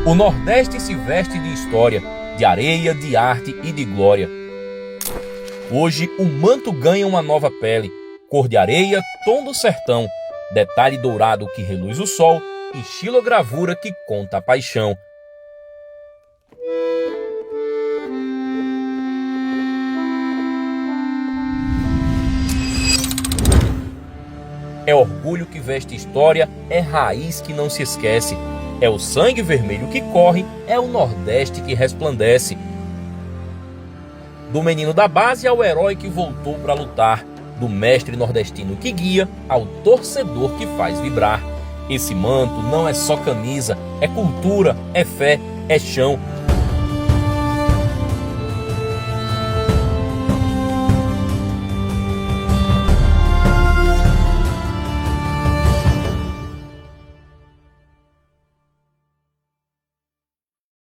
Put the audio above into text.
O Nordeste se veste de história, de areia, de arte e de glória. Hoje o manto ganha uma nova pele, cor de areia, tom do sertão, detalhe dourado que reluz o sol e xilogravura que conta a paixão. É orgulho que veste história, é raiz que não se esquece. É o sangue vermelho que corre, é o Nordeste que resplandece. Do menino da base ao herói que voltou para lutar, do mestre nordestino que guia ao torcedor que faz vibrar. Esse manto não é só camisa, é cultura, é fé, é chão,